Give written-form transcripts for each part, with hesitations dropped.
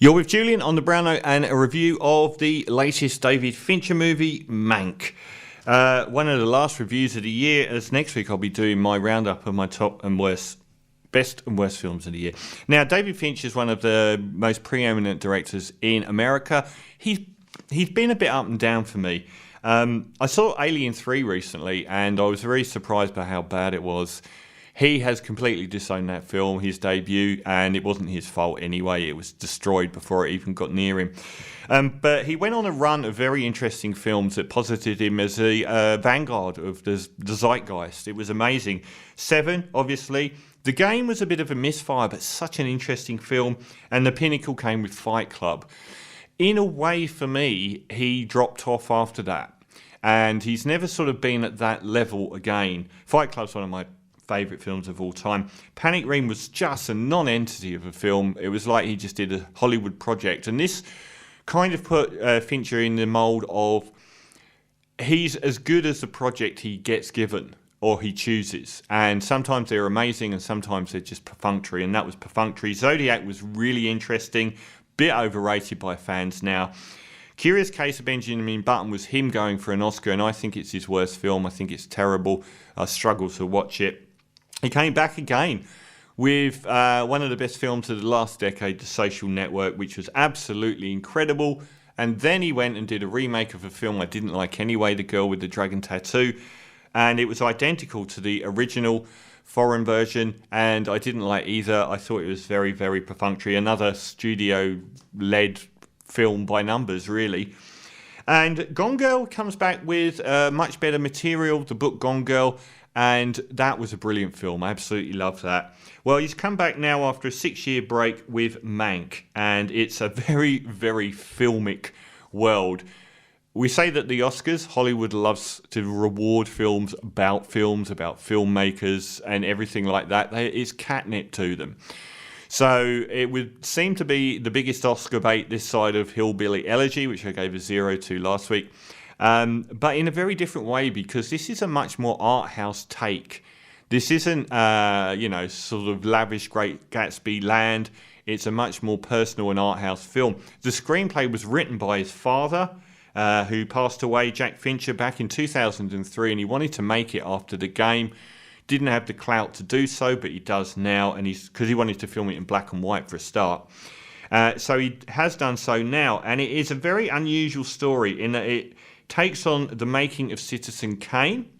You're with Julian on the Brown Note and a review of the latest David Fincher movie, Mank. One of the last reviews of the year, as next week I'll be doing my roundup of my top and worst, best and worst films of the year. Now, David Fincher is one of the most preeminent directors in America. He's been a bit up and down for me. I saw Alien 3 recently and I was very surprised by how bad it was. He has completely disowned that film, his debut, and it wasn't his fault anyway. It was destroyed before it even got near him. But he went on a run of very interesting films that posited him as a vanguard of the zeitgeist. It was amazing. Seven, obviously. The Game was a bit of a misfire, but such an interesting film. And the pinnacle came with Fight Club. In a way, for me, he dropped off after that. And he's never sort of been at that level again. Fight Club's one of my favourite films of all time. Panic Room was just a non-entity of a film. It was like he just did a Hollywood project. And this kind of put Fincher in the mould of he's as good as the project he gets given or he chooses. And sometimes they're amazing and sometimes they're just perfunctory. And that was perfunctory. Zodiac was really interesting. Bit overrated by fans now. Curious Case of Benjamin Button was him going for an Oscar, and I think it's his worst film. I think it's terrible. I struggle to watch it. He came back again with one of the best films of the last decade, The Social Network, which was absolutely incredible. And then he went and did a remake of a film I didn't like anyway, The Girl with the Dragon Tattoo. And it was identical to the original foreign version, and I didn't like either. I thought it was very, very perfunctory. Another studio-led film by numbers, really. And Gone Girl comes back with much better material, the book Gone Girl, and that was a brilliant film. I absolutely loved that. Well, he's come back now after a 6-year break with Mank, and it's a very, very filmic world. We say that the Oscars, Hollywood loves to reward films, about filmmakers, and everything like that. It's catnip to them. So it would seem to be the biggest Oscar bait this side of Hillbilly Elegy, which I gave a 0 to last week. But in a very different way, because this is a much more art house take. This isn't, sort of lavish Great Gatsby land. It's a much more personal and art house film. The screenplay was written by his father, who passed away, Jack Fincher, back in 2003, and he wanted to make it after The Game. Didn't have the clout to do so, but he does now, and because he wanted to film it in black and white for a start. So he has done so now, and it is a very unusual story in that it takes on the making of Citizen Kane,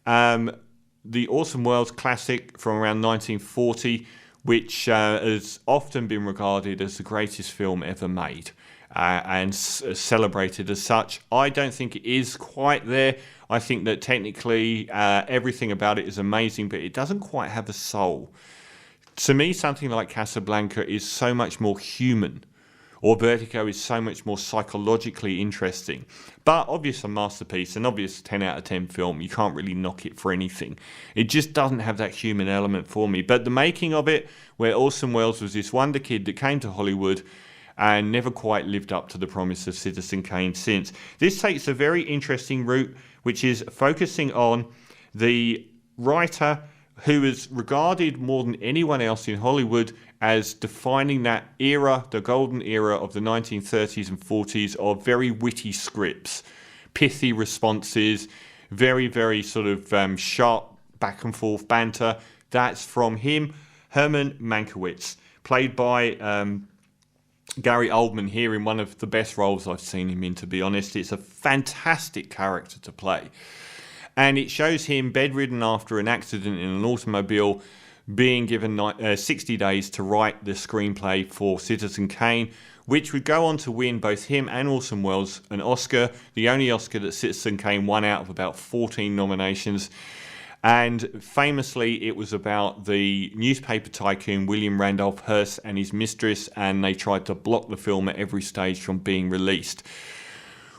the Orson Welles classic from around 1940, which has often been regarded as the greatest film ever made and celebrated as such. I don't think it is quite there. I think that technically everything about it is amazing, but it doesn't quite have a soul. To me, something like Casablanca is so much more human, or Vertigo is so much more psychologically interesting. But obvious a masterpiece, an obvious 10 out of 10 film. You can't really knock it for anything. It just doesn't have that human element for me. But the making of it, where Orson Welles was this wonder kid that came to Hollywood and never quite lived up to the promise of Citizen Kane since. This takes a very interesting route, which is focusing on the writer who is regarded more than anyone else in Hollywood as defining that era, the golden era of the 1930s and 40s of very witty scripts, pithy responses, very, very sort of sharp back and forth banter. That's from him, Herman Mankiewicz, played by Gary Oldman here in one of the best roles I've seen him in, to be honest. It's a fantastic character to play. And it shows him bedridden after an accident in an automobile, being given 60 days to write the screenplay for Citizen Kane, which would go on to win both him and Orson Welles an Oscar, the only Oscar that Citizen Kane won out of about 14 nominations. And famously, it was about the newspaper tycoon William Randolph Hearst and his mistress, and they tried to block the film at every stage from being released.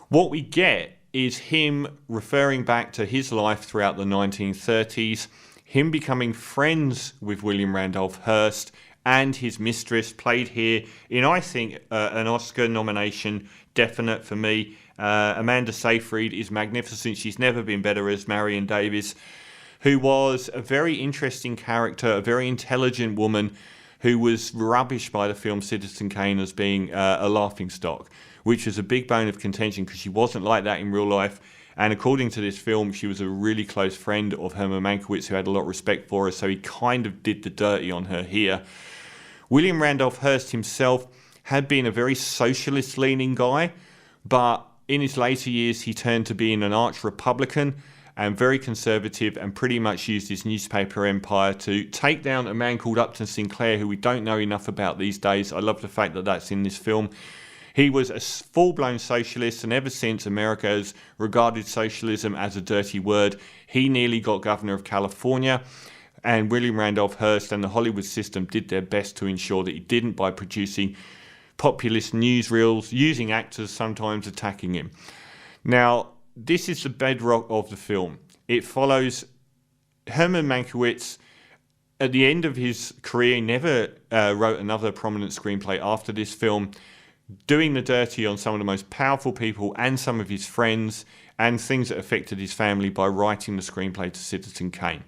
What we get is him referring back to his life throughout the 1930s, him becoming friends with William Randolph Hearst and his mistress, played here in, I think, an Oscar nomination, definite for me. Amanda Seyfried is magnificent. She's never been better as Marion Davies, who was a very interesting character, a very intelligent woman who was rubbished by the film Citizen Kane as being a laughingstock, which was a big bone of contention because she wasn't like that in real life. And according to this film, she was a really close friend of Herman Mankiewicz, who had a lot of respect for her, so he kind of did the dirty on her here. William Randolph Hearst himself had been a very socialist-leaning guy, but in his later years he turned to being an arch-Republican and very conservative, and pretty much used his newspaper empire to take down a man called Upton Sinclair, who we don't know enough about these days. I love the fact that that's in this film. He was a full-blown socialist, and ever since, America has regarded socialism as a dirty word. He nearly got governor of California, and William Randolph Hearst and the Hollywood system did their best to ensure that he didn't, by producing populist newsreels, using actors sometimes attacking him. Now, this is the bedrock of the film. It follows Herman Mankiewicz. At the end of his career, he never wrote another prominent screenplay after this film, doing the dirty on some of the most powerful people and some of his friends and things that affected his family by writing the screenplay to Citizen Kane.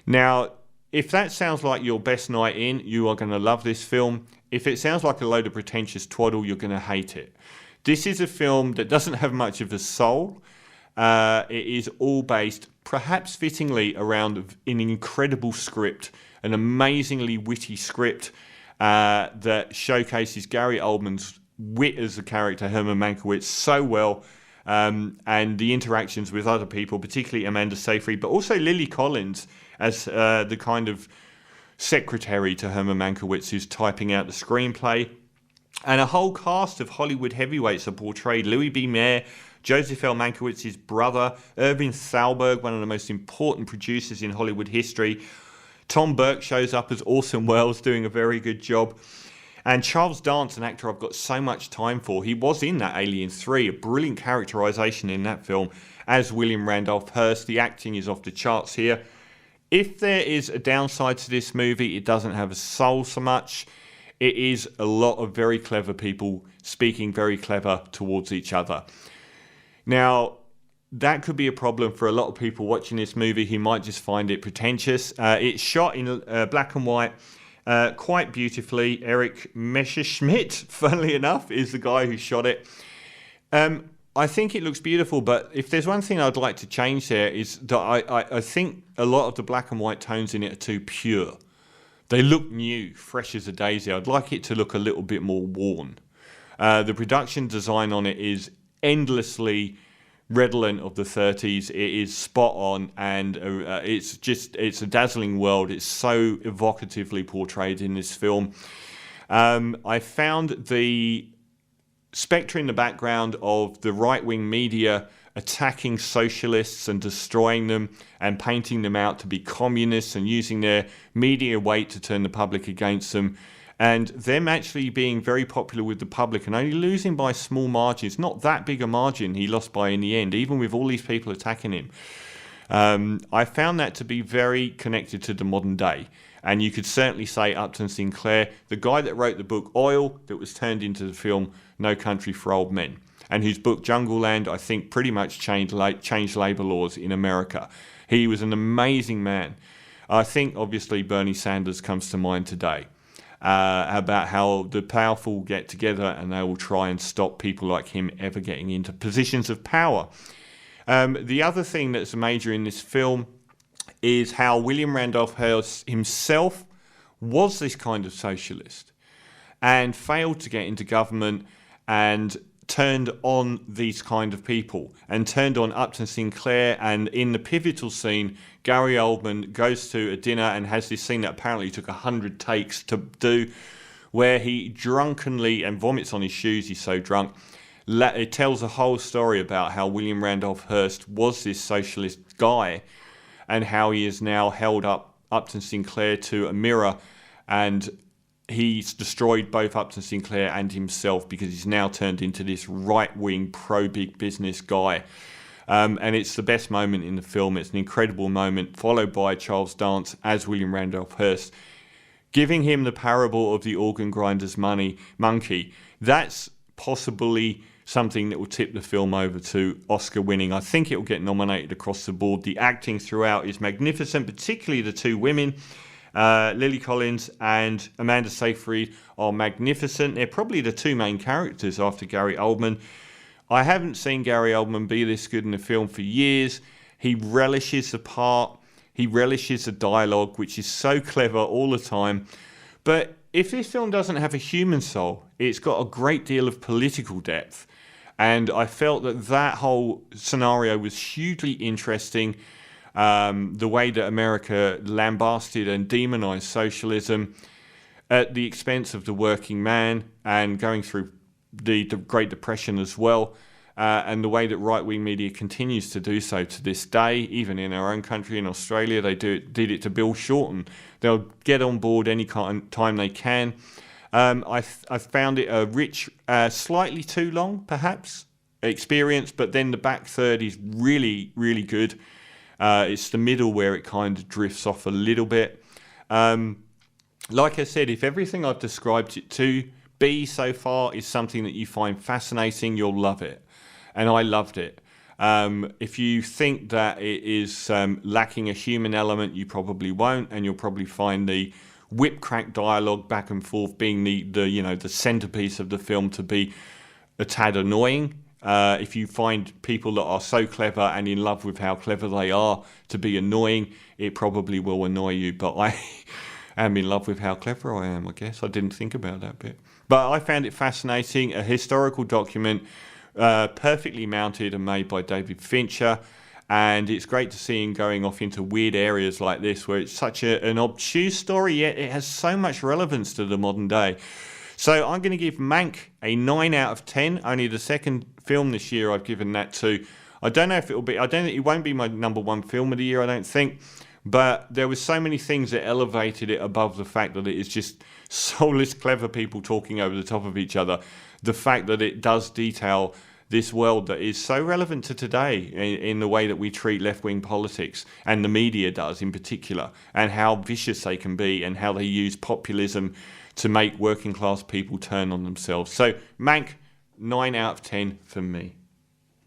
Now, if that sounds like your best night in, you are going to love this film. If it sounds like a load of pretentious twaddle, you're going to hate it. This is a film that doesn't have much of a soul. It is all based, perhaps fittingly, around an incredible script, an amazingly witty script that showcases Gary Oldman's wit as a character, Herman Mankiewicz, so well, and the interactions with other people, particularly Amanda Seyfried, but also Lily Collins as the kind of secretary to Herman Mankiewicz who's typing out the screenplay. And a whole cast of Hollywood heavyweights are portrayed. Louis B. Mayer, Joseph L. Mankiewicz's brother, Irving Thalberg, one of the most important producers in Hollywood history. Tom Burke shows up as Orson Welles, doing a very good job. And Charles Dance, an actor I've got so much time for, he was in that Alien 3, a brilliant characterization in that film as William Randolph Hearst. The acting is off the charts here. If there is a downside to this movie, it doesn't have a soul so much. It is a lot of very clever people speaking very clever towards each other. Now, that could be a problem for a lot of people watching this movie who might just find it pretentious. It's shot in black and white quite beautifully. Eric Messerschmidt, funnily enough, is the guy who shot it. I think it looks beautiful, but if there's one thing I'd like to change there is that I think a lot of the black and white tones in it are too pure. They look new, fresh as a daisy. I'd like it to look a little bit more worn. The production design on it is endlessly redolent of the 30s. It is spot on, and it's a dazzling world. It's so evocatively portrayed in this film. I found the spectre in the background of the right-wing media attacking socialists and destroying them and painting them out to be communists and using their media weight to turn the public against them, and them actually being very popular with the public and only losing by small margins. Not that big a margin he lost by in the end, even with all these people attacking him. I found that to be very connected to the modern day. And you could certainly say Upton Sinclair, the guy that wrote the book Oil, that was turned into the film No Country for Old Men, and whose book Jungleland, I think, pretty much changed labour laws in America. He was an amazing man. I think, obviously, Bernie Sanders comes to mind today, about how the powerful get together and they will try and stop people like him ever getting into positions of power. The other thing that's major in this film is how William Randolph Hearst himself was this kind of socialist and failed to get into government and turned on these kind of people and turned on Upton Sinclair. And in the pivotal scene, Gary Oldman goes to a dinner and has this scene that apparently took 100 takes to do, where he drunkenly and vomits on his shoes. He's so drunk. It tells a whole story about how William Randolph Hearst was this socialist guy and how he has now held up Upton Sinclair to a mirror, and he's destroyed both Upton Sinclair and himself because he's now turned into this right-wing, pro-big business guy. And it's the best moment in the film. It's an incredible moment, followed by Charles Dance as William Randolph Hearst, giving him the parable of the organ grinder's monkey. That's possibly something that will tip the film over to Oscar winning. I think it will get nominated across the board. The acting throughout is magnificent, particularly the two women. Lily Collins and Amanda Seyfried are magnificent. They're probably the two main characters after Gary Oldman. I haven't seen Gary Oldman be this good in a film for years. He relishes the part. He relishes the dialogue, which is so clever all the time. But if this film doesn't have a human soul, it's got a great deal of political depth. And I felt that whole scenario was hugely interesting. The way that America lambasted and demonized socialism at the expense of the working man and going through the Great Depression as well, and the way that right-wing media continues to do so to this day, even in our own country, in Australia, they did it to Bill Shorten. They'll get on board any time they can. I found it a rich, slightly too long, perhaps, experience, but then the back third is really, really good. It's the middle where it kind of drifts off a little bit. Like I said, if everything I've described it to be so far is something that you find fascinating, you'll love it. And I loved it. If you think that it is lacking a human element, you probably won't, and you'll probably find the whip-crack dialogue back and forth being the centerpiece of the film to be a tad annoying. If you find people that are so clever and in love with how clever they are to be annoying, it probably will annoy you. But I am in love with how clever I am, I guess. I didn't think about that bit. But I found it fascinating, a historical document, perfectly mounted and made by David Fincher. And it's great to see him going off into weird areas like this, where it's such an obtuse story, yet it has so much relevance to the modern day. So I'm going to give Mank a 9 out of 10. Only the second film this year I've given that to. I don't know if it won't be my number one film of the year, I don't think. But there were so many things that elevated it above the fact that it is just soulless, clever people talking over the top of each other. The fact that it does detail this world that is so relevant to today in the way that we treat left-wing politics, and the media does in particular, and how vicious they can be and how they use populism to make working class people turn on themselves. So Mank, 9 out of 10 for me.